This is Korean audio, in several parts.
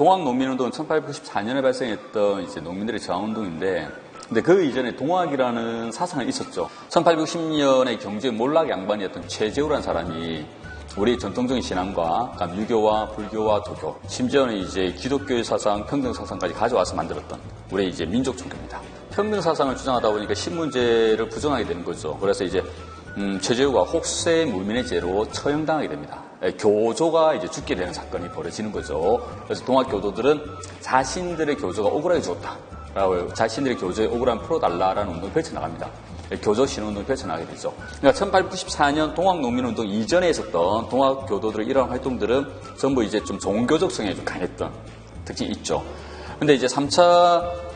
동학농민운동은 1894년에 발생했던 이제 농민들의 저항운동인데, 근데 그 이전에 동학이라는 사상은 있었죠. 1860년에 경제 몰락 양반이었던 최재우라는 사람이 우리 전통적인 신앙과 유교와 불교와 도교, 심지어는 이제 기독교의 사상, 평등 사상까지 가져와서 만들었던 우리 이제 민족 종교입니다. 평등 사상을 주장하다 보니까 신문제를 부정하게 되는 거죠. 그래서 이제 최재우가 혹세 무민의 죄로 처형당하게 됩니다. 교조가 이제 죽게 되는 사건이 벌어지는 거죠. 그래서 동학교도들은 자신들의 교조가 억울하게 죽었다 라고 자신들의 교조의 억울함을 풀어달라라는 운동을 펼쳐나갑니다. 교조 신운동을 펼쳐나가게 되죠. 그러니까 1894년 동학농민운동 이전에 있었던 동학교도들의 이러한 활동들은 전부 이제 좀 종교적 성향이 좀 강했던 특징이 있죠. 근데 이제 3차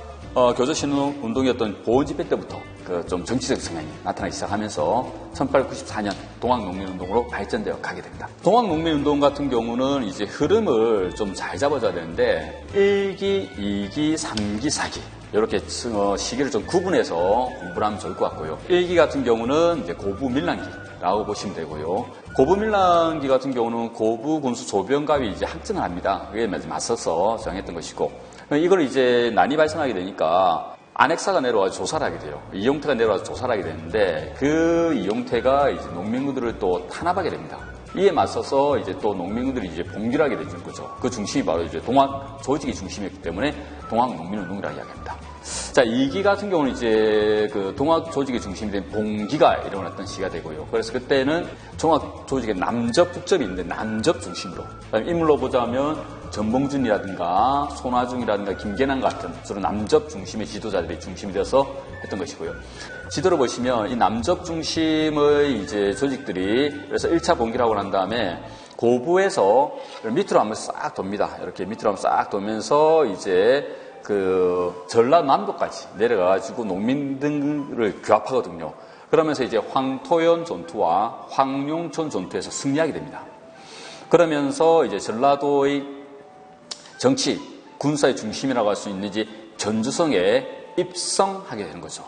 교조 신운동이었던 보훈집회 때부터 그 좀 정치적 성향이 나타나기 시작하면서 1894년 동학농민운동으로 발전되어 가게 됩니다. 동학농민운동 같은 경우는 이제 흐름을 좀 잘 잡아줘야 되는데 1기, 2기, 3기, 4기 이렇게 시기를 좀 구분해서 공부를 하면 좋을 것 같고요. 1기 같은 경우는 이제 고부밀랑기라고 보시면 되고요. 고부밀랑기 같은 경우는 고부 군수 조병갑이 이제 항쟁을 합니다. 그게 맞서서 저항했던 것이고, 이걸 이제 난이 발생하게 되니까 안핵사가 내려와서 조사를 하게 돼요. 이용태가 내려와서 조사를 하게 되는데, 그 이용태가 이제 농민군들을 또 탄압하게 됩니다. 이에 맞서서 이제 또 농민군들이 이제 봉기를 하게 되는 거죠. 그 중심이 바로 이제 동학 조직이 중심이었기 때문에 동학농민운동이라고 이야기합니다. 자, 2기 같은 경우는 이제 그 동학 조직의 중심이 된 봉기가 일어났던 시기가 되고요. 그래서 그때는 종학 조직의 남접, 북접이 있는데 남접 중심으로. 그다음에 인물로 보자면 전봉준이라든가 손화중이라든가 김계남 같은 주로 남접 중심의 지도자들이 중심이 되어서 했던 것이고요. 지도를 보시면 이 남접 중심의 이제 조직들이 그래서 1차 봉기라고 난 다음에 고부에서 밑으로 한번 싹 돕니다. 이렇게 밑으로 한번 싹 돌면서 이제 그 전라남도까지 내려가가지고 농민들을 규합하거든요. 그러면서 이제 황토연 전투와 황룡촌 전투에서 승리하게 됩니다. 그러면서 이제 전라도의 정치, 군사의 중심이라고 할 수 있는지 전주성에 입성하게 되는 거죠.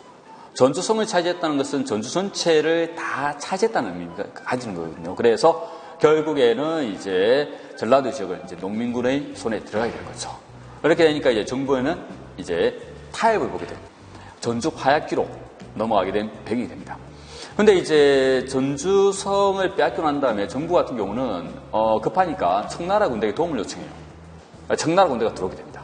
전주성을 차지했다는 것은 전주 전체를 다 차지했다는 의미가 가지는 거거든요. 그래서 결국에는 이제 전라도 지역은 이제 농민군의 손에 들어가게 되는 거죠. 그렇게 되니까 이제 정부에는 이제 타협을 보게 됩니다. 전주 화약기로 넘어가게 된 배경이 됩니다. 근데 이제 전주성을 빼앗기고 난 다음에 정부 같은 경우는 급하니까 청나라 군대에게 도움을 요청해요. 청나라 군대가 들어오게 됩니다.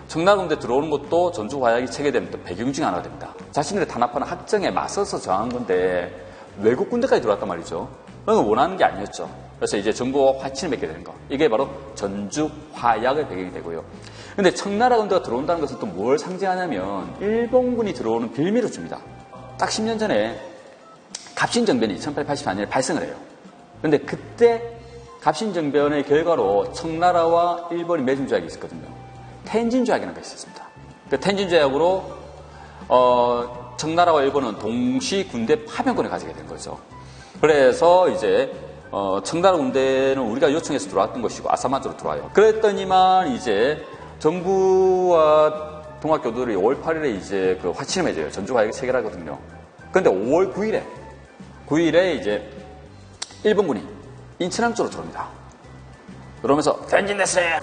청나라 군대 들어오는 것도 전주 화약이 체계되는 배경 중에 하나가 됩니다. 자신들이 탄압하는 학정에 맞서서 저항한 건데 외국 군대까지 들어왔단 말이죠. 그건 원하는 게 아니었죠. 그래서 이제 정부와 화친을 맺게 되는 거. 이게 바로 전주 화약의 배경이 되고요. 근데 청나라 군대가 들어온다는 것은 또 뭘 상징하냐면 일본군이 들어오는 빌미를 줍니다. 딱 10년 전에 갑신정변이 1884년에 발생을 해요. 근데 그때 갑신정변의 결과로 청나라와 일본이 맺은 조약이 있었거든요. 텐진조약이라는 것이 있었습니다. 그 텐진조약으로 청나라와 일본은 동시 군대 파병권을 가지게 된 거죠. 그래서 이제 청나라 군대는 우리가 요청해서 들어왔던 것이고 아사마주로 들어와요. 그랬더니만 이제 정부와 동학교도들이 5월 8일에 이제 그 화친을 맺어요. 전주 화약을 체결하거든요. 그런데 5월 9일에 이제 일본군이 인천항 쪽으로 들어옵니다. 그러면서 전진됐어요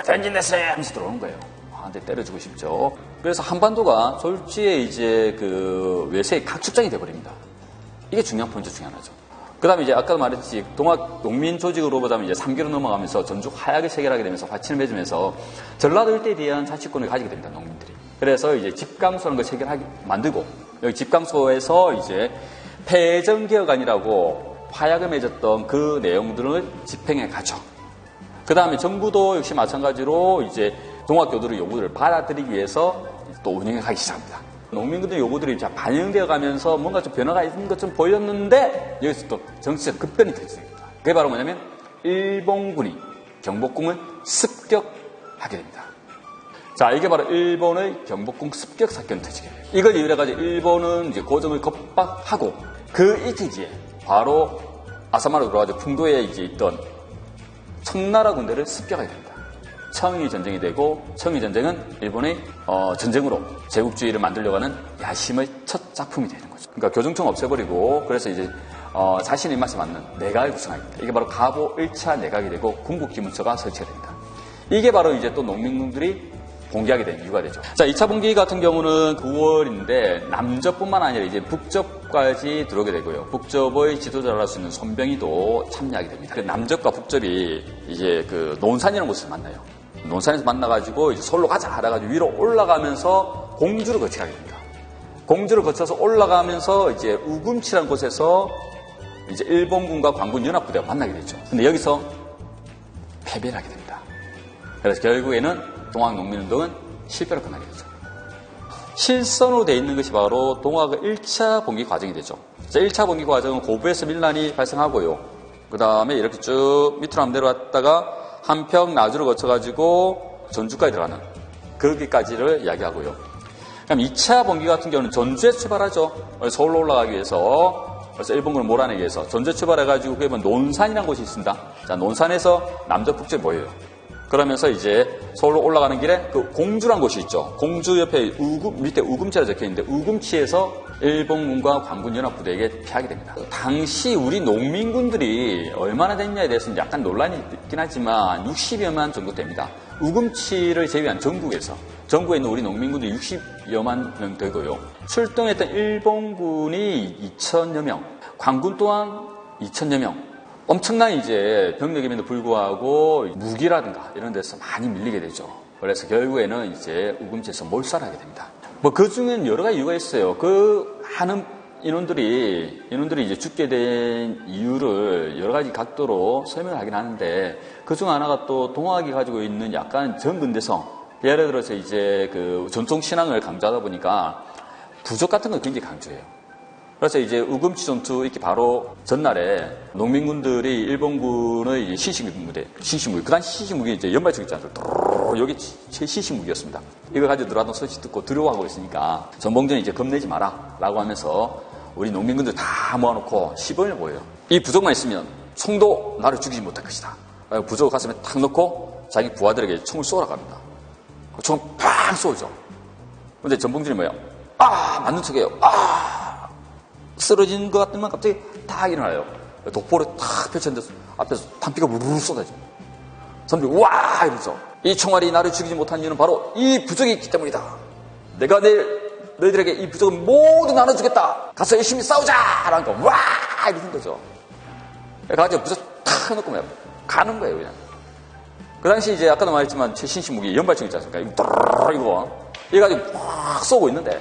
하면서 들어오는 거예요. 근데 때려주고 싶죠. 그래서 한반도가 졸지에 이제 그 외세의 각축장이 돼버립니다. 이게 중요한 포인트 중에 하나죠. 그 다음에 이제 아까 말했듯이 동학 농민 조직으로 보자면 이제 3기로 넘어가면서 전주 화약을 체결하게 되면서 화친을 맺으면서 전라도 일대에 대한 자치권을 가지게 됩니다, 농민들이. 그래서 이제 집강소라는 걸 만들고, 여기 집강소에서 이제 폐정개혁안이라고 화약을 맺었던 그 내용들을 집행해 가죠. 그 다음에 정부도 역시 마찬가지로 이제 동학교도의 요구들을 받아들이기 위해서 또 운영해 가기 시작합니다. 농민들의 요구들이 반영되어 가면서 뭔가 좀 변화가 있는 것처럼 보였는데 여기서 또 정치적 급변이 터집니다. 그게 바로 뭐냐면 일본군이 경복궁을 습격하게 됩니다. 자, 이게 바로 일본의 경복궁 습격 사건이 터지게 돼요. 이걸 이유로 해가지고 일본은 이제 고정을 겁박하고 그 이틀 뒤에 바로 아사마로 들어가서 풍도에 이제 있던 청나라 군대를 습격하게 됩니다. 청일 전쟁이 되고 청일 전쟁은 일본의 전쟁으로 제국주의를 만들려고 하는 야심의 첫 작품이 되는 거죠. 그러니까 교정청 없애버리고 그래서 이제 자신의 입맛에 맞는 내각을 구성하게 됩니다. 이게 바로 가보 1차 내각이 되고 군국기문처가 설치가 됩니다. 이게 바로 이제 또 농민군들이 봉기하게 된 이유가 되죠. 자, 2차 봉기 같은 경우는 9월인데 남접뿐만 아니라 이제 북접까지 들어오게 되고요. 북접의 지도자를 할 수 있는 손병희도 참여하게 됩니다. 남접과 북접이 이제 그 논산이라는 곳에서 만나요. 논산에서 만나가지고 이제 서울로 가자 하다가지고 위로 올라가면서 공주를 거치게 됩니다. 공주를 거쳐서 올라가면서 이제 우금치라는 곳에서 이제 일본군과 관군 연합부대가 만나게 되죠. 근데 여기서 패배를 하게 됩니다. 그래서 결국에는 동학농민운동은 실패로 끝나게 되죠. 실선으로 되어 있는 것이 바로 동학의 1차 봉기 과정이 되죠. 1차 봉기 과정은 고부에서 밀란이 발생하고요. 그 다음에 이렇게 쭉 밑으로 한번 내려왔다가 한평 나주를 거쳐가지고 전주까지 들어가는 거기까지를 이야기하고요. 그럼 2차 봉기 같은 경우는 전주에 출발하죠. 서울로 올라가기 위해서 그래서 일본군을 몰아내기 위해서 전주에 출발해가지고 그게 뭐 논산이라는 곳이 있습니다. 자, 논산에서 남쪽 북쪽에 모여요. 그러면서 이제 서울로 올라가는 길에 그 공주란 곳이 있죠. 공주 옆에 밑에 우금치라 적혀 있는데 우금치에서 일본군과 관군 연합부대에게 피하게 됩니다. 당시 우리 농민군들이 얼마나 됐냐에 대해서는 약간 논란이 있긴 하지만 60여만 정도 됩니다. 우금치를 제외한 전국에 있는 우리 농민군들이 60여만 명 되고요. 출동했던 일본군이 2천여 명, 관군 또한 2천여 명. 엄청난 이제 병력임에도 불구하고 무기라든가 이런 데서 많이 밀리게 되죠. 그래서 결국에는 이제 우금치에서 몰살하게 됩니다. 뭐 그 중엔 여러 가지 이유가 있어요. 그 하는 인원들이 이제 죽게 된 이유를 여러 가지 각도로 설명을 하긴 하는데 그 중 하나가 또 동학이 가지고 있는 약간 정근대성. 예를 들어서 이제 그 전통 신앙을 강조하다 보니까 부족 같은 걸 굉장히 강조해요. 그래서 이제 우금치 전투 이렇게 바로 전날에 농민군들이 일본군의 신식무기, 그 당시 신식무기 이제 연발총 있지 않습니까? 여기 신식무기였습니다. 이걸 가지고 들어왔던 소식 듣고 두려워하고 있으니까 전봉전이 이제 겁내지 마라 라고 하면서 우리 농민군들 다 모아놓고 시범을 보여요. 이 부족만 있으면 총도 나를 죽이지 못할 것이다. 부족을 가슴에 탁 넣고 자기 부하들에게 총을 쏘라 갑니다. 총을 팍 쏘죠. 근데 전봉전이 뭐예요? 맞는 척해요. 쓰러진 것 같으면 갑자기 탁 일어나요. 독보를 탁 펼쳤는데 앞에서 탄피가 우르르 쏟아져. 선비 와 이러죠. 이 총알이 나를 죽이지 못한 이유는 바로 이 부족이 있기 때문이다. 내가 내일 너희들에게 이 부족을 모두 나눠주겠다. 가서 열심히 싸우자! 라는 거 와 이러는 거죠. 가지고 부족 탁 해놓고 그냥 가는 거예요 그냥. 그 당시 이제 아까도 말했지만 최신식 무기 연발총 있지 않습니까? 이거 가지고 팍 쏘고 있는데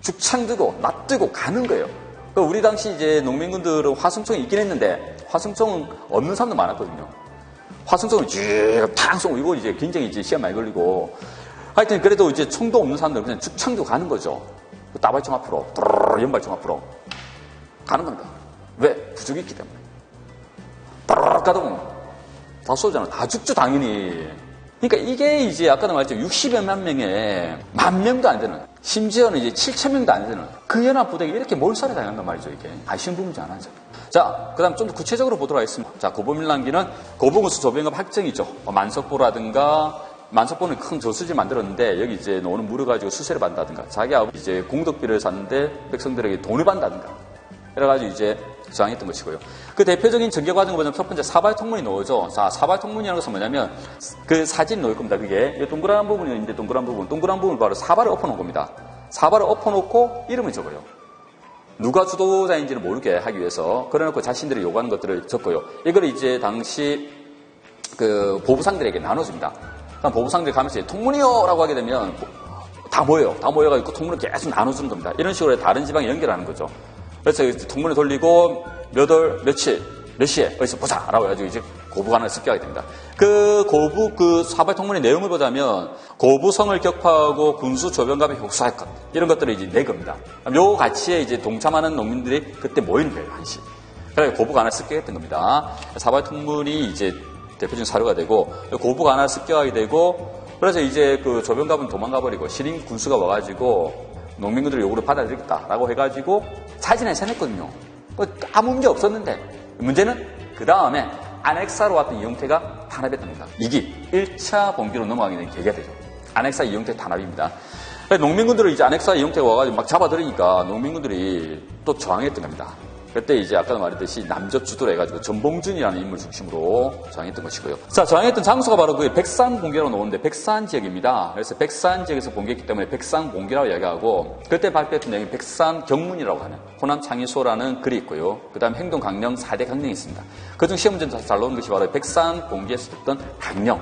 죽창 들고 낫 들고 가는 거예요. 우리 당시 이제 농민군들은 화승총이 있긴 했는데 화승총은 없는 사람도 많았거든요. 화승총을 쭉 쏘고 이거 이제 굉장히 이제 시간 많이 걸리고 하여튼 그래도 이제 총도 없는 사람들은 그냥 죽창 들고 가는 거죠. 따발총 앞으로 연발총 앞으로 가는 겁니다. 왜? 부족이 있기 때문에. 가다 보면 다 쏘잖아. 다 죽죠 당연히. 그러니까 이게 이제 아까도 말했죠. 60여만 명에 10,000명도 안 되는 심지어는 이제 7,000명도 안 되는 그 연합부대가 이렇게 몰살을 당한단 말이죠. 이게 아쉬운 부분이지 않아요. 자, 그 다음 좀 더 구체적으로 보도록 하겠습니다. 자, 고보밀란기는 고봉우수 조병업 학정이죠. 만석보는 큰 저수지 만들었는데 여기 이제 오는 물을 가지고 수세를 받는다든가 자기 아버지 이제 공덕비를 샀는데 백성들에게 돈을 받는다든가 이래가지고 이제 저항했던 것이고요. 그 대표적인 전개 과정을 보면 첫 번째 사발통문이 나오죠. 자, 사발통문이라는 것은 뭐냐면 그 사진이 나올 겁니다. 그게 동그란 부분이 있는데 동그란 부분 바로 사발을 엎어놓은 겁니다. 사발을 엎어놓고 이름을 적어요. 누가 주도자인지는 모르게 하기 위해서 그래놓고 자신들이 요구하는 것들을 적고요. 이걸 이제 당시 그 보부상들에게 나눠줍니다. 그럼 보부상들이 가면서 통문이요! 라고 하게 되면 다 모여요. 다 모여가지고 통문을 계속 나눠주는 겁니다. 이런 식으로 다른 지방에 연결하는 거죠. 그래서 통문을 돌리고 몇 시에 어디서 보자! 라고 해가지고 이제 고부가 하나 습격하게 됩니다. 그 사발 통문의 내용을 보자면 고부성을 격파하고 군수 조병갑에 흡수할 것 이런 것들을 이제 내 겁니다. 요 가치에 이제 동참하는 농민들이 그때 모이는 거예요, 한시. 그래서 고부가 하나 습격했던 겁니다. 사발 통문이 이제 대표적인 사료가 되고 고부가 하나 습격하게 되고 그래서 이제 그 조병갑은 도망가버리고 신임 군수가 와가지고 농민들의 요구를 받아들이겠다라고 해가지고 사진에 세냈거든요. 아무 문제 없었는데 문제는 그 다음에 안핵사로 왔던 이용태가 탄압했답니다. 이게 1차 봉기로 넘어가게 된 계기가 되죠. 안핵사 이용태 탄압입니다. 농민군들을 이제 안핵사 이용태가 와가지고 막 잡아들이니까 농민군들이 또 저항했던 겁니다. 그때 이제 아까 말했듯이 남접주도로 해가지고 전봉준이라는 인물 중심으로 저항했던 것이고요. 자, 저항했던 장소가 바로 그 백산봉기라고 나오는데 백산 지역입니다. 그래서 백산 지역에서 봉기했기 때문에 백산봉기라고 이야기하고 그때 발표했던 내용이 백산경문이라고 하는 호남 창의소라는 글이 있고요. 그 다음 행동강령 4대 강령이 있습니다. 그중 시험 문제에서 잘 나오는 것이 바로 백산봉기에서 했던 강령.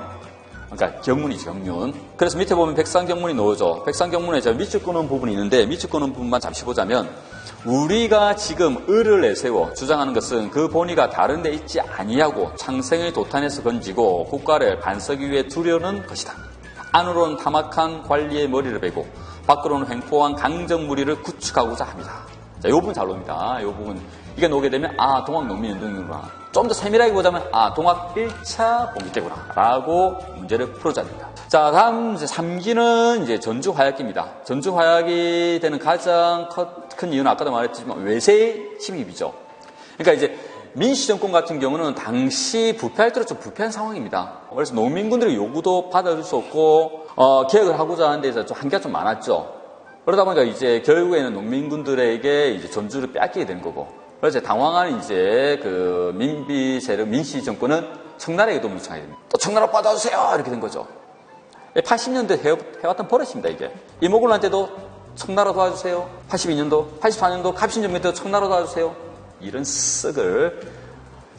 그러니까 경문이죠, 경문. 그래서 밑에 보면 백산경문이 나오죠. 백산경문에 제가 밑줄 끄는 부분이 있는데 밑줄 끄는 부분만 잠시 보자면 우리가 지금 을을 내세워 주장하는 것은 그 본의가 다른 데 있지 아니하고 창생의 도탄에서 건지고 국가를 반석 위에 두려는 것이다. 안으로는 타막한 관리의 머리를 베고 밖으로는 횡포한 강정무리를 구축하고자 합니다. 자, 이 부분 잘 놉니다. 이 부분. 이게 나오게 되면 동학농민운동이구나. 좀 더 세밀하게 보자면 동학 1차 봉기 때구나 라고 문제를 풀어줘야 됩니다. 자, 다음 이제 3기는 이제 전주화약기입니다. 전주화약이 되는 가장 큰 이유는 아까도 말했지만 외세의 침입이죠. 그러니까 이제 민시정권 같은 경우는 당시 부패할 때로 좀 부패한 상황입니다. 그래서 농민군들의 요구도 받아줄 수 없고 개혁을 하고자 하는 데서 좀 한계가 좀 많았죠. 그러다 보니까 이제 결국에는 농민군들에게 이제 전주를 뺏기게 된 거고. 그래서 당황한 이제 그 민비 세력 민시 정권은 청나라에게 도움을 청하게 됩니다. 또 청나라 받아주세요 이렇게 된 거죠. 80년대 해왔던 버릇입니다 이게. 이모군란 때도 청나라 도와주세요. 82년도, 84년도 갑신정변 때도 청나라 도와주세요. 이런 쓱을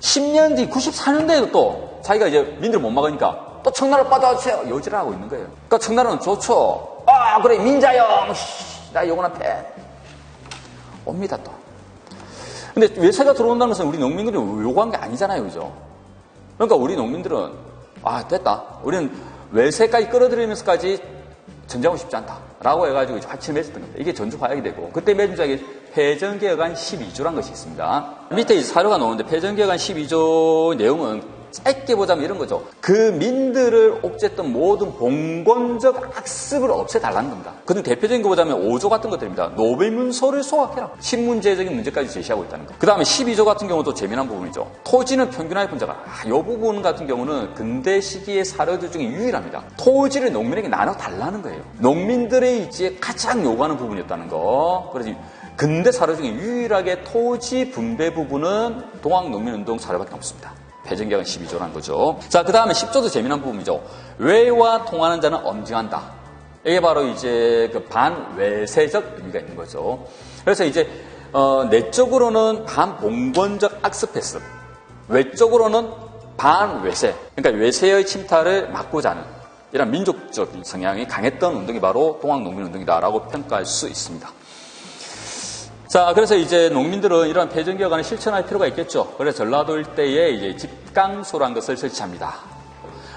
10년 뒤 94년대에도 또 자기가 이제 민들을 못 막으니까 또 청나라 받아주세요. 여지를 하고 있는 거예요. 그러니까 청나라는 좋죠. 그래 민자영 나 요건한테 옵니다 또. 근데 외세가 들어온다는 것은 우리 농민들이 요구한 게 아니잖아요. 그죠? 그러니까 우리 농민들은 됐다. 우리는 외세까지 끌어들이면서까지 전쟁하고 싶지 않다. 라고 해가지고 화친을 맺었던 겁니다. 이게 전주화약이 되고 그때 맺은 적이 패전개혁안 12조라는 것이 있습니다. 밑에 이제 사료가 나오는데 패전개혁안 12조 내용은 짧게 보자면 이런 거죠. 그 민들을 옥죄했던 모든 봉건적 악습을 없애달라는 겁니다. 그중 대표적인 거 보자면 5조 같은 것들입니다. 노벨문서를 소각해라. 신문제적인 문제까지 제시하고 있다는 거. 그 다음에 12조 같은 경우도 재미난 부분이죠. 토지는 평균화의 분자가. 이 부분 같은 경우는 근대 시기의 사료들 중에 유일합니다. 토지를 농민에게 나눠달라는 거예요. 농민들의 이제 가장 요구하는 부분이었다는 거. 그래서 근대 사료 중에 유일하게 토지 분배 부분은 동학농민운동 사료밖에 없습니다. 패전개혁은 12조라는 거죠. 자, 그 다음에 10조도 재미난 부분이죠. 외와 통하는 자는 엄징한다. 이게 바로 이제 그 반외세적 의미가 있는 거죠. 그래서 이제, 내적으로는 반봉건적 악습했음. 외적으로는 반외세. 그러니까 외세의 침탈을 막고자 하는 이런 민족적 성향이 강했던 운동이 바로 동학농민운동이다라고 평가할 수 있습니다. 자, 그래서 이제 농민들은 이러한 패전개혁안을 실천할 필요가 있겠죠. 그래서 전라도 일대에 이제 집강소라는 것을 설치합니다.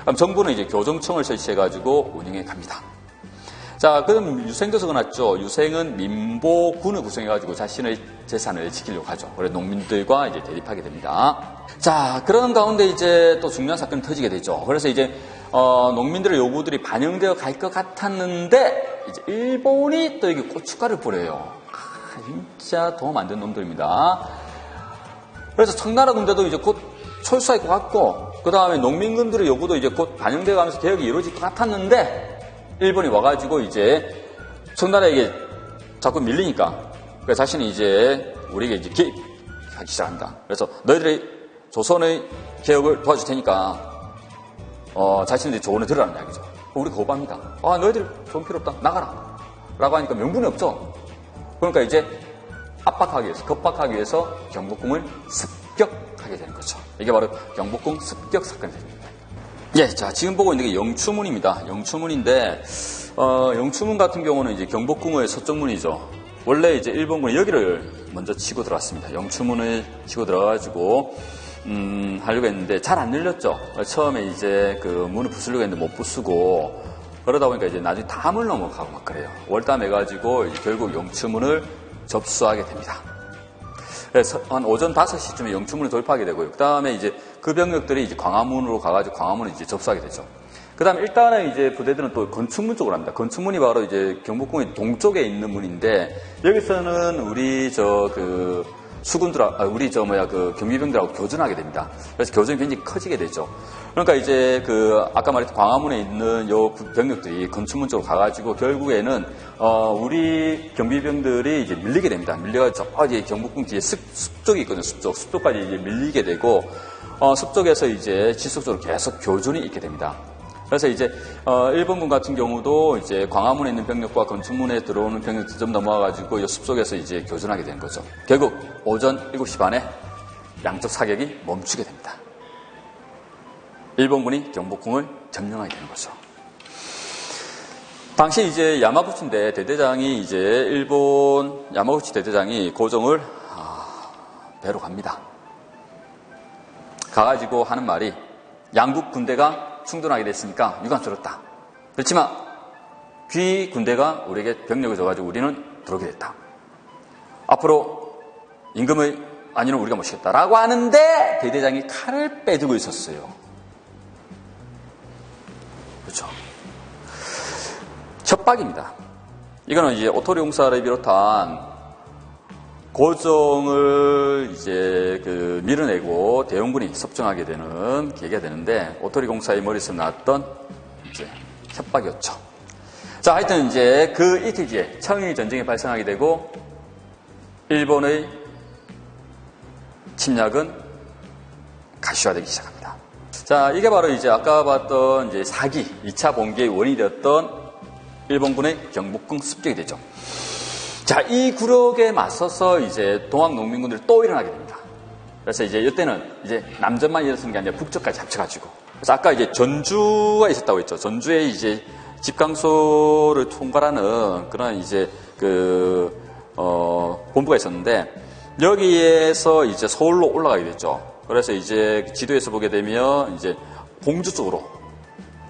그럼 정부는 이제 교정청을 설치해가지고 운영해 갑니다. 자, 그럼 유생도 적어놨죠. 유생은 민보군을 구성해가지고 자신의 재산을 지키려고 하죠. 그래서 농민들과 이제 대립하게 됩니다. 자, 그런 가운데 이제 또 중요한 사건이 터지게 되죠. 그래서 이제 농민들의 요구들이 반영되어 갈 것 같았는데 이제 일본이 또 이게 고춧가루를 뿌려요. 진짜 도움 안 된 놈들입니다. 그래서 청나라 군대도 이제 곧 철수할 것 같고, 그 다음에 농민군들의 요구도 이제 곧 반영되어 가면서 개혁이 이루어질 것 같았는데, 일본이 와가지고 이제 청나라에게 자꾸 밀리니까, 그래서 자신이 이제 우리에게 이제 개입하기 시작한다. 그래서 너희들이 조선의 개혁을 도와줄 테니까, 자신들이 조언을 들으라는 이야기죠. 우리가 거부합니다. 너희들 조언 필요 없다. 나가라. 라고 하니까 명분이 없죠. 그러니까 이제 압박하기 위해서, 겁박하기 위해서 경복궁을 습격하게 되는 거죠. 이게 바로 경복궁 습격 사건이 됩니다. 예, 자, 지금 보고 있는 게 영추문입니다. 영추문인데, 영추문 같은 경우는 이제 경복궁의 서쪽문이죠. 원래 이제 일본군이 여기를 먼저 치고 들어왔습니다. 영추문을 치고 들어가가지고, 하려고 했는데 잘 안 열렸죠. 처음에 이제 그 문을 부수려고 했는데 못 부수고, 그러다 보니까 이제 나중에 담을 넘어가고 막 그래요. 월담해가지고 결국 영추문을 접수하게 됩니다. 그래서 한 오전 5시쯤에 영추문을 돌파하게 되고요. 그 다음에 이제 그 병력들이 이제 광화문으로 가가지고 광화문을 이제 접수하게 되죠. 그 다음에 일단은 이제 부대들은 또 건축문 쪽으로 합니다. 건축문이 바로 이제 경복궁의 동쪽에 있는 문인데, 여기서는 우리 우리 그 경비병들하고 교전하게 됩니다. 그래서 교전이 굉장히 커지게 되죠. 그러니까 이제 아까 말했던 광화문에 있는 요 병력들이 건축문 쪽으로 가가지고 결국에는, 우리 경비병들이 이제 밀리게 됩니다. 밀려가지고, 이제 경복궁 뒤에 숲쪽이 있거든요. 숲쪽까지 이제 밀리게 되고, 숲쪽에서 이제 지속적으로 계속 교전이 있게 됩니다. 그래서 이제 일본군 같은 경우도 이제 광화문에 있는 병력과 건축문에 들어오는 병력 좀 넘어와가지고 이 숲속에서 이제 교전하게 되는 거죠. 결국 오전 7시 반에 양쪽 사격이 멈추게 됩니다. 일본군이 경복궁을 점령하게 되는 거죠. 당시 이제 야마구치인데 대대장이 이제 일본 야마구치 대대장이 고종을 배로 갑니다. 가가지고 하는 말이 양국 군대가 충돌하게 됐으니까 유감스럽다. 그렇지만 귀 군대가 우리에게 병력을 줘가지고 우리는 들어오게 됐다. 앞으로 임금의 안위는 우리가 모시겠다라고 하는데 대대장이 칼을 빼두고 있었어요. 그렇죠. 협박입니다. 이거는 이제 오토리 용사를 비롯한 고종을 이제 밀어내고 대원군이 섭정하게 되는 계기가 되는데 오토리 공사의 머리에서 나왔던 이제 협박이었죠. 자, 하여튼 이제 그 이틀 뒤에 청일 전쟁이 발생하게 되고 일본의 침략은 가시화되기 시작합니다. 자, 이게 바로 이제 아까 봤던 이제 2차 봉기의 원인이 되었던 일본군의 경복궁 습격이 되죠. 자, 이 굴욕에 맞서서 이제 동학 농민군들이 또 일어나게 됩니다. 그래서 이제 이때는 이제 남전만 일어서는 게 아니라 북쪽까지 합쳐가지고. 그래서 아까 이제 전주가 있었다고 했죠. 전주에 이제 집강소를 총괄하는 그런 이제 본부가 있었는데 여기에서 이제 서울로 올라가게 됐죠. 그래서 이제 지도에서 보게 되면 이제 공주 쪽으로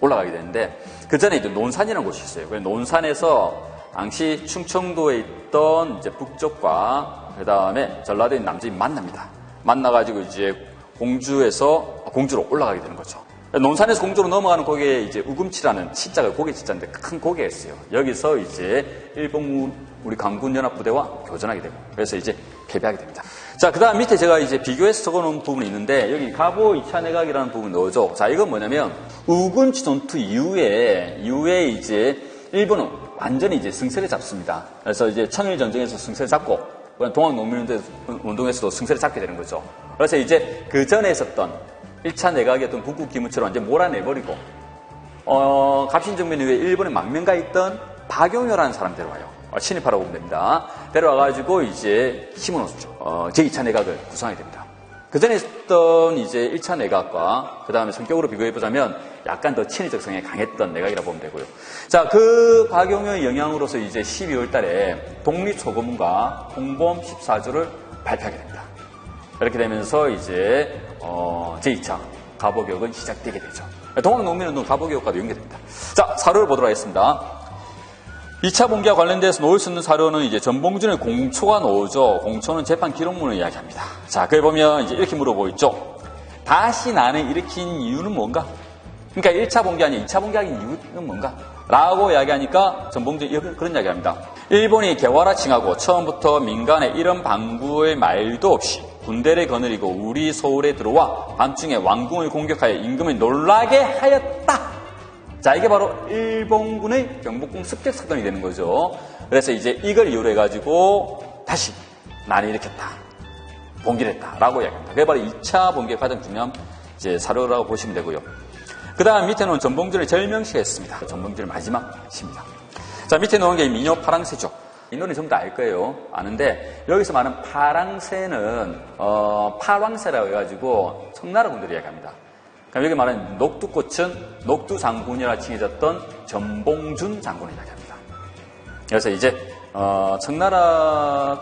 올라가게 되는데 그 전에 이제 논산이라는 곳이 있어요. 그래서 논산에서 당시 충청도에 있던 이제 북쪽과 그 다음에 전라도에 있는 남쪽이 만납니다. 만나가지고 이제 공주로 올라가게 되는 거죠. 논산에서 공주로 넘어가는 고개에 이제 우금치라는 치자가 고개 치자인데 큰 고개가 있어요. 여기서 이제 일본군 우리 강군연합부대와 교전하게 되고 그래서 이제 패배하게 됩니다. 자, 그 다음 밑에 제가 이제 비교해서 적어놓은 부분이 있는데 여기 가보 2차 내각이라는 부분을 넣어줘. 자, 이건 뭐냐면 우금치 전투 이후에 이제 일본은 완전히 이제 승세를 잡습니다. 그래서 이제 청일 전쟁에서 승세를 잡고 동학농민운동에서도 승세를 잡게 되는 거죠. 그래서 이제 그 전에 있었던 1차 내각이었던 북구 기무처럼 완전 몰아내버리고 갑신정변 이후에 일본에 망명가 있던 박용효라는 사람 데려와요. 신입하라고 보면 됩니다. 데려와가지고 이제 힘을 얻죠. 제2차 내각을 구성하게 됩니다. 그 전에 있었던 이제 1차 내각과 그 다음에 성격으로 비교해보자면 약간 더 친위적 성향이 강했던 내각이라고 보면 되고요. 자, 그 박용효의 영향으로서 이제 12월 달에 독립초고문과 공범 14조를 발표하게 됩니다. 이렇게 되면서 이제 제2차 가보개혁은 시작되게 되죠. 동학농민운동 가보개혁과도 연계됩니다. 자, 사료를 보도록 하겠습니다. 2차 봉기와 관련돼서 놓을 수 있는 사료는 이제 전봉준의 공초가 나오죠. 공초는 재판 기록문을 이야기합니다. 자, 그걸 보면 이제 이렇게 물어보고 있죠. 다시 난을 일으킨 이유는 뭔가? 그러니까 1차 봉기 아니야 2차 봉기하기 이유는 뭔가? 라고 이야기하니까 전봉준이 그런 이야기합니다. 일본이 개화라칭하고 처음부터 민간의 이런 방구의 말도 없이 군대를 거느리고 우리 서울에 들어와 밤중에 왕궁을 공격하여 임금을 놀라게 하였다. 자, 이게 바로 일본군의 경복궁 습격 사건이 되는 거죠. 그래서 이제 이걸 이유로 해가지고 다시 난을 일으켰다. 봉기를 했다라고 이야기합니다. 그게 바로 2차 봉기의 가장 중요한 이제 사료라고 보시면 되고요. 그 다음 밑에는 전봉준의 절명시가 있습니다. 전봉준의 마지막 시입니다. 자, 밑에 놓은 게 민요 파랑새죠. 이 노래 전부 다 알 거예요. 아는데 여기서 말하는 파랑새는 파왕새라고 해가지고 청나라 군들이 이야기합니다. 그럼 여기 말하는 녹두꽃은 녹두장군이라 칭해졌던 전봉준 장군을 이야기합니다. 그래서 이제 청나라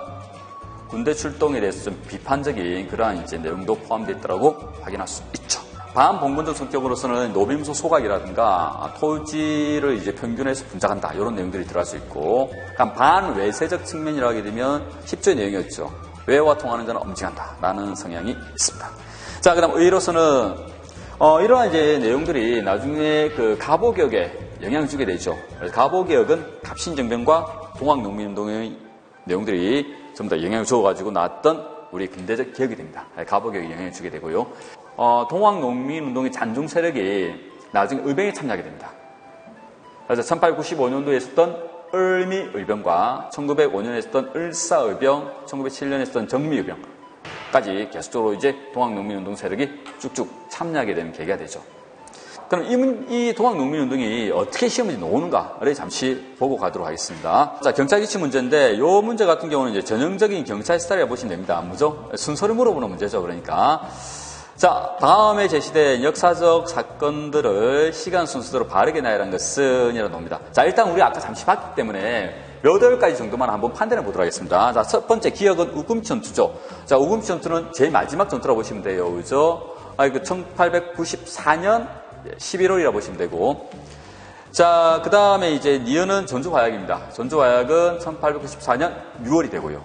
군대 출동에 대해서 좀 비판적인 그러한 이제 내용도 포함되어 있다고 확인할 수 있죠. 반봉건적 성격으로서는 노빔소 소각이라든가 토지를 이제 평균해서 분작한다 이런 내용들이 들어갈 수 있고, 반외세적 측면이라고 하게 되면 10조의 내용이었죠. 외와 통하는 자는 엄징한다라는 성향이 있습니다. 자, 그다음 의로서는 이러한 이제 내용들이 나중에 그 가보개혁에 영향을 주게 되죠. 그래서 가보개혁은 갑신정변과 동학농민운동의 내용들이 전부 다 영향을 줘가지고 나왔던 우리 근대적 개혁이 됩니다. 가보개혁에 영향을 주게 되고요. 동학농민운동의 잔중 세력이 나중에 의병에 참여하게 됩니다. 그래서 1895년도에 있었던 을미의병과 1905년에 있었던 을사의병, 1907년에 있었던 정미의병까지 계속적으로 이제 동학농민운동 세력이 쭉쭉 참여하게 되는 계기가 되죠. 그럼 이 동학농민운동이 어떻게 시험에 나오는가를 잠시 보고 가도록 하겠습니다. 자, 경찰기치 문제인데, 이 문제 같은 경우는 이제 전형적인 경찰 스타일이라고 보시면 됩니다. 뭐죠? 순서를 물어보는 문제죠. 그러니까. 자, 다음에 제시된 역사적 사건들을 시간 순서대로 바르게 나열한 것은 이라고 봅니다. 자, 일단 우리 아까 잠시 봤기 때문에 몇 가지 정도만 한번 판단해 보도록 하겠습니다. 자, 첫 번째 기억은 우금치 전투죠. 자, 우금치 전투는 제일 마지막 전투라고 보시면 돼요. 그죠? 1894년 11월이라고 보시면 되고. 자, 그 다음에 이제 니은은 전주화약입니다. 전주화약은 1894년 6월이 되고요.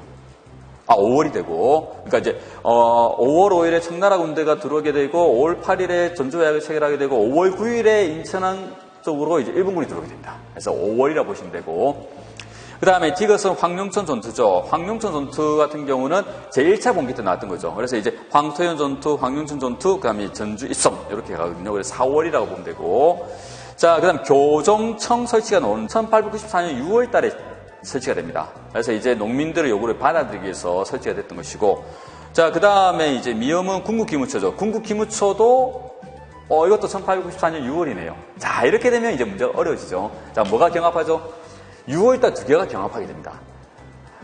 5월이 되고. 그러니까 이제, 5월 5일에 청나라 군대가 들어오게 되고, 5월 8일에 전주화약을 체결하게 되고, 5월 9일에 인천항 쪽으로 이제 일본군이 들어오게 됩니다. 그래서 5월이라고 보시면 되고. 그 다음에 디귿은 황룡천 전투죠. 황룡천 전투 같은 경우는 제1차 봉기 때 나왔던 거죠. 그래서 이제 황토현 전투, 황룡천 전투, 그 다음에 전주 입성, 이렇게 가거든요. 그래서 4월이라고 보면 되고. 자, 그 다음 교정청 설치가 나오는 1894년 6월 달에 설치가 됩니다. 그래서 이제 농민들의 요구를 받아들이기 위해서 설치가 됐던 것이고. 자, 그 다음에 이제 미음은 궁극기무처죠. 궁극기무처도 이것도 1894년 6월이네요. 자, 이렇게 되면 이제 문제가 어려워지죠. 자, 뭐가 경합하죠? 6월달 두 개가 경합하게 됩니다.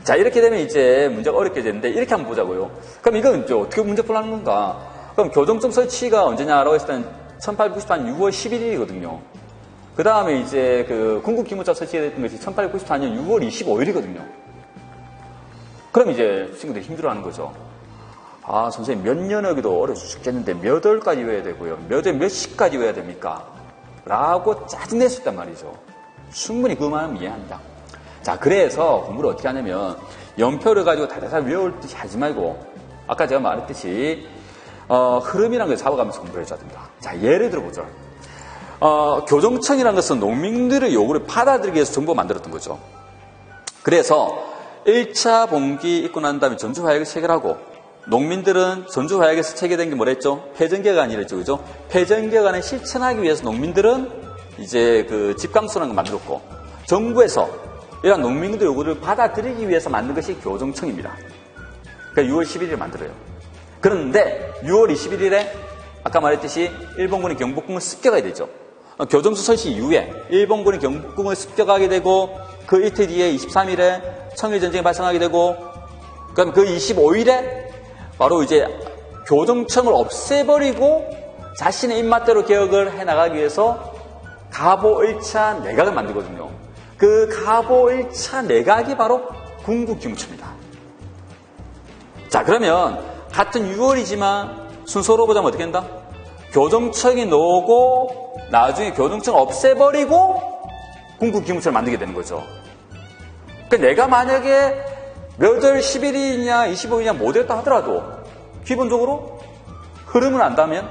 자, 이렇게 되면 이제 문제가 어렵게 되는데, 이렇게 한번 보자고요. 그럼 이건 이제 어떻게 문제 풀라는 건가? 그럼 교정청 설치가 언제냐라고 했을 때는 1894년 6월 11일이거든요. 그 다음에 이제 그 궁극기무차 설치가 됐던 것이 1894년 6월 25일이거든요. 그럼 이제 친구들이 힘들어하는 거죠. 아, 선생님 몇 년여기도 어려서 죽겠는데 몇 월까지 외워야 되고요. 몇 월 몇 시까지 외워야 됩니까? 라고 짜증낼 수 있단 말이죠. 충분히 그 마음 이해합니다. 자, 그래서 공부를 어떻게 하냐면 연표를 가지고 다다다 외울 듯이 하지 말고 아까 제가 말했듯이 흐름이라는 걸 잡아가면서 공부를 해줘야 됩니다. 자, 예를 들어보죠. 교정청이라는 것은 농민들의 요구를 받아들이기 위해서 정부가 만들었던 거죠. 그래서 1차 봉기 있고 난 다음에 전주화약을 체결하고 농민들은 전주화약에서 체결된 게 뭐랬죠? 패전개간이랬죠. 그죠? 패전개간을 실천하기 위해서 농민들은 이제 그 집강소라는 걸 만들었고 정부에서 이런 농민들의 요구를 받아들이기 위해서 만든 것이 교정청입니다. 그러니까 6월 11일에 만들어요. 그런데 6월 21일에 아까 말했듯이 일본군이 경복궁을 습격하게 되죠. 교정소 설치 이후에 일본군이 경복궁을 습격하게 되고 그 이틀 뒤에 23일에 청일전쟁이 발생하게 되고 그럼 그 25일에 바로 이제 교정청을 없애버리고 자신의 입맛대로 개혁을 해나가기 위해서 가보 1차 내각을 만들거든요. 그 가보 1차 내각이 바로 궁극기무처입니다. 자, 그러면 같은 6월이지만 순서로 보자면 어떻게 된다? 교정청이 나오고 나중에 교정청 없애버리고 궁극기무처를 만들게 되는 거죠. 그러니까 내가 만약에 몇 월 10일이냐 25일이냐 못했다 하더라도 기본적으로 흐름을 안다면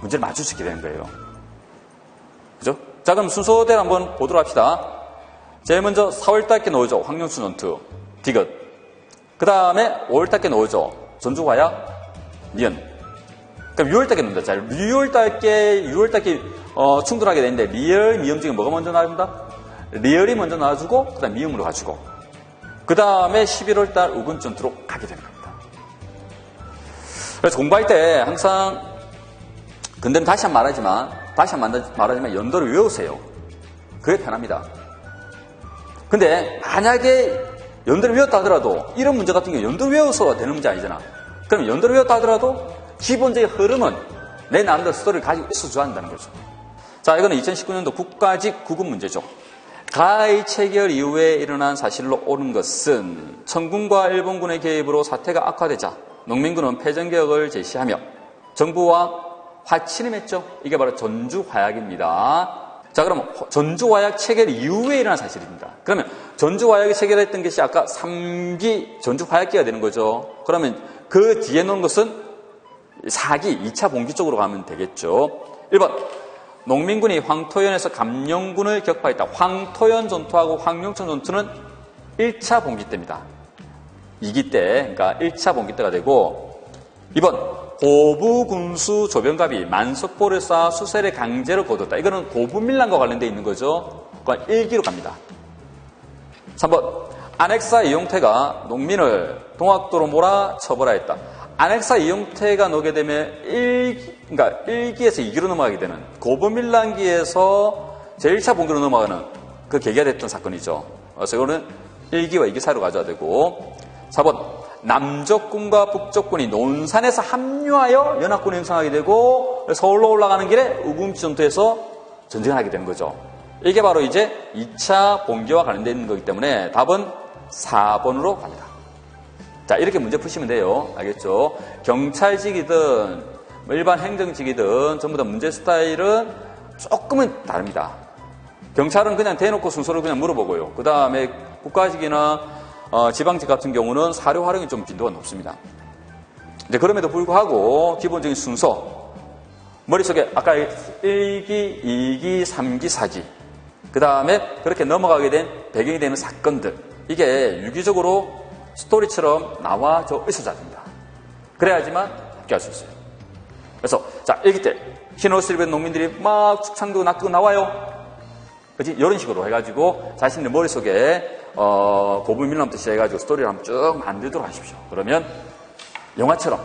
문제를 맞출 수 있게 되는 거예요. 그죠? 자, 그럼 순서대로 한번 보도록 합시다. 제일 먼저 4월달께 나오죠. 황룡천 전투, 디귿. 그 다음에 5월달께 나오죠. 전주화약, 니은. 그럼 6월달께 나옵니다. 자, 6월달께 충돌하게 되는데 리얼, 미음 중에 뭐가 먼저 나옵니다? 리얼이 먼저 나와주고 그 다음 미음으로 가지고 그 다음에 11월달 우군 전투로 가게 되는 겁니다. 그래서 공부할 때 항상 근데는 다시 한번 말하지만 연도를 외우세요. 그게 편합니다. 근데 만약에 연도를 외웠다 하더라도 이런 문제 같은 경우 연도를 외워서 되는 문제 아니잖아. 그럼 연도를 외웠다 하더라도 기본적인 흐름은 내 나름대로 스토리를 가지고 있어줘야 한다는 거죠. 자, 이거는 2019년도 국가직 구급 문제죠. 가의 체결 이후에 일어난 사실로 옳은 것은 청군과 일본군의 개입으로 사태가 악화되자 농민군은 패전개혁을 제시하며 정부와 화친을 맺죠. 이게 바로 전주화약입니다. 자, 그러면 전주화약 체결 이후에 일어난 사실입니다. 그러면 전주화약이 체결했던 것이 아까 3기 전주화약기가 되는 거죠. 그러면 그 뒤에 놓은 것은 4기 2차 봉기 쪽으로 가면 되겠죠. 1번 농민군이 황토현에서 감영군을 격파했다. 황토현 전투하고 황룡천 전투는 1차 봉기 때입니다. 2기 때, 그러니까 1차 봉기 때가 되고, 2번 고부군수 조병갑이 만석포를 쌓아 수세를 강제로 거뒀다. 이거는 고부밀란과 관련되어 있는 거죠. 그러니까 1기로 갑니다. 3번 안핵사 이용태가 농민을 동학도로 몰아 처벌하였다. 안핵사 이용태가 나오게 되면 1기에서 2기로 넘어가게 되는 고부밀란기에서 제1차 봉기로 넘어가는 그 계기가 됐던 사건이죠. 그래서 이거는 1기와 2기 사이로 가져야 되고 4번 남적군과 북적군이 논산에서 합류하여 연합군을 형성하게 되고 서울로 올라가는 길에 우금치 전투에서 전쟁을 하게 되는 거죠. 이게 바로 이제 2차 봉기와 관련되어 있는 거기 때문에 답은 4번으로 갑니다. 자, 이렇게 문제 푸시면 돼요. 알겠죠? 경찰직이든 일반 행정직이든 전부 다 문제 스타일은 조금은 다릅니다. 경찰은 그냥 대놓고 순서를 그냥 물어보고요. 그 다음에 국가직이나 지방직 같은 경우는 사료 활용이 좀 빈도가 높습니다. 근데 그럼에도 불구하고 기본적인 순서, 머릿속에 아까 1기, 2기, 3기, 4기, 그 다음에 그렇게 넘어가게 된 배경이 되는 사건들, 이게 유기적으로 스토리처럼 나와져 있어야 됩니다. 그래야지만 합격할 수 있어요. 그래서 자, 1기 때 흰 옷을 입은 농민들이 막 축창도 낚고 나와요. 그렇지? 이런 식으로 해가지고 자신의 머릿속에 고부밀란부터 시작해가지고 스토리를 한번 쭉 만들도록 하십시오. 그러면 영화처럼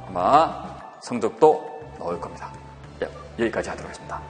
아마 성적도 나올 겁니다. 예, 여기까지 하도록 하겠습니다.